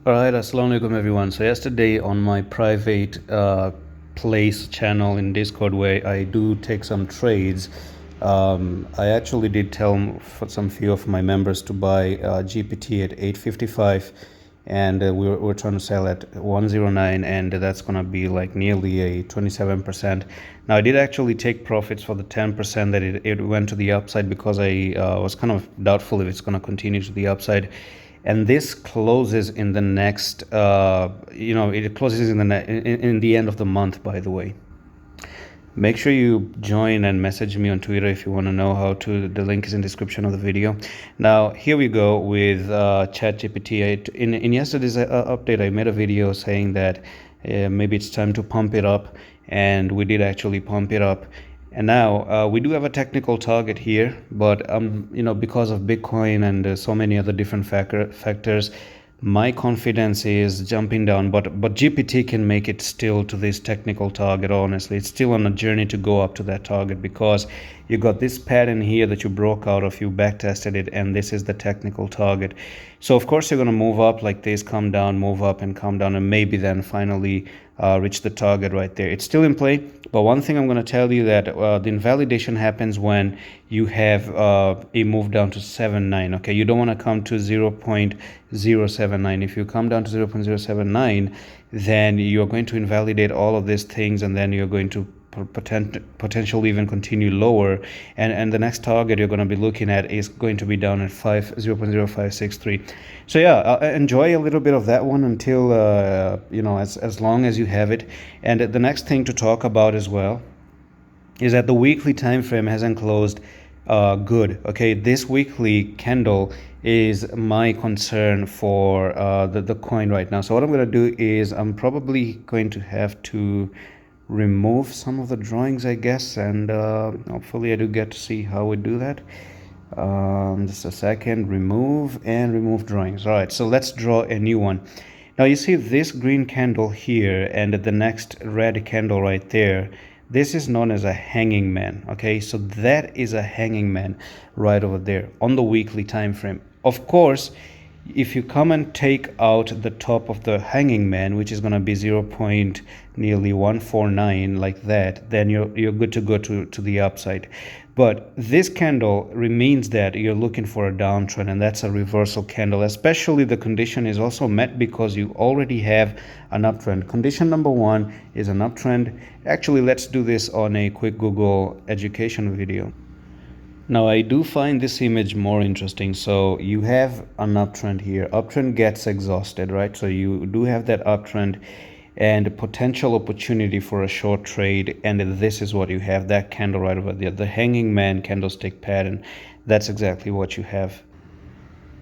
Alright, assalamu alaikum everyone. So yesterday on my private place channel in Discord where I do take some trades, I actually did tell for some few of my members to buy GPT at 855, and we're trying to sell at 109, and that's gonna be like nearly a 27%. Now I did actually take profits for the 10% that it went to the upside, because I was kind of doubtful if it's gonna continue to the upside. And this closes in the next it closes in the end of the month, by the way. Make sure you join and message me on Twitter if you want to know how to. The link is in the description of the video. Now here we go with ChatGPT. In yesterday's update, I made a video saying that maybe it's time to pump it up, and we did actually pump it up. And now we do have a technical target here, but because of Bitcoin and so many other different factors, my confidence is jumping down. But GPT can make it still to this technical target. Honestly, it's still on a journey to go up to that target, because you got this pattern here that you broke out of, you back tested it, and this is the technical target. So of course you're going to move up like this, come down, move up and come down, and maybe then finally reach the target right there. It's still in play. But one thing I'm going to tell you, that the invalidation happens when you have a move down to 7.9. Okay, you don't want to come to 0.079. If you come down to 0.079, then you're going to invalidate all of these things, and then you're going to potentially even continue lower, and the next target you're going to be looking at is going to be down at 0.0563. So yeah, enjoy a little bit of that one until as long as you have it. And the next thing to talk about as well is that the weekly time frame hasn't closed good. Okay, this weekly candle is my concern for the coin right now. So what I'm going to do is I'm probably going to have to remove some of the drawings, I guess, and hopefully I do get to see how we do that. Just a second. Remove drawings. All right, so let's draw a new one. Now you see this green candle here and the next red candle right there. This is known as a hanging man. Okay, so that is a hanging man right over there on the weekly time frame. Of course, if you come and take out the top of the hanging man, which is going to be 0.149 like that, then you're good to go to the upside. But this candle remains that you're looking for a downtrend, and that's a reversal candle. Especially the condition is also met because you already have an uptrend. Condition number one is an uptrend. Actually, let's do this on a quick Google education video. Now I do find this image more interesting. So you have an uptrend here. Uptrend gets exhausted, right? So you do have that uptrend and potential opportunity for a short trade, and this is what you have, that candle right over there, the hanging man candlestick pattern. That's exactly what you have.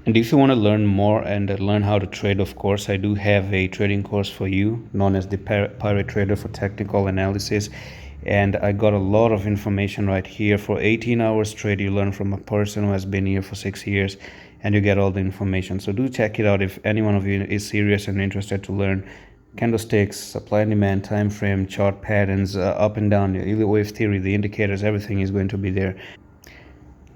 And if you want to learn more and learn how to trade, of course, I do have a trading course for you known as the Pirate Trader for technical analysis. And I got a lot of information right here. For 18 hours straight, you learn from a person who has been here for 6 years, and you get all the information. So do check it out if any one of you is serious and interested to learn candlesticks, supply and demand, time frame, chart patterns, up and down, wave theory, the indicators, everything is going to be there.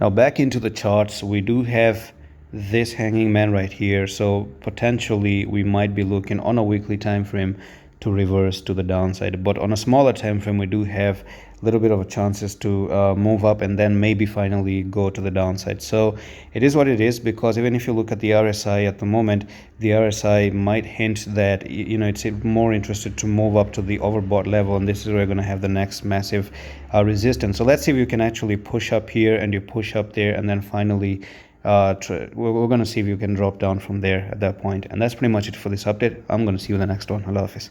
Now back into the charts, we do have this hanging man right here. So potentially we might be looking on a weekly time frame to reverse to the downside, but on a smaller time frame we do have a little bit of a chances to move up and then maybe finally go to the downside. So it is what it is, because even if you look at the RSI at the moment, the RSI might hint that it's more interested to move up to the overbought level, and this is where we're going to have the next massive resistance. So let's see if you can actually push up here and you push up there, and then finally we're going to see if you can drop down from there at that point. And that's pretty much it for this update. I'm going to see you in the next one. Allah Hafiz.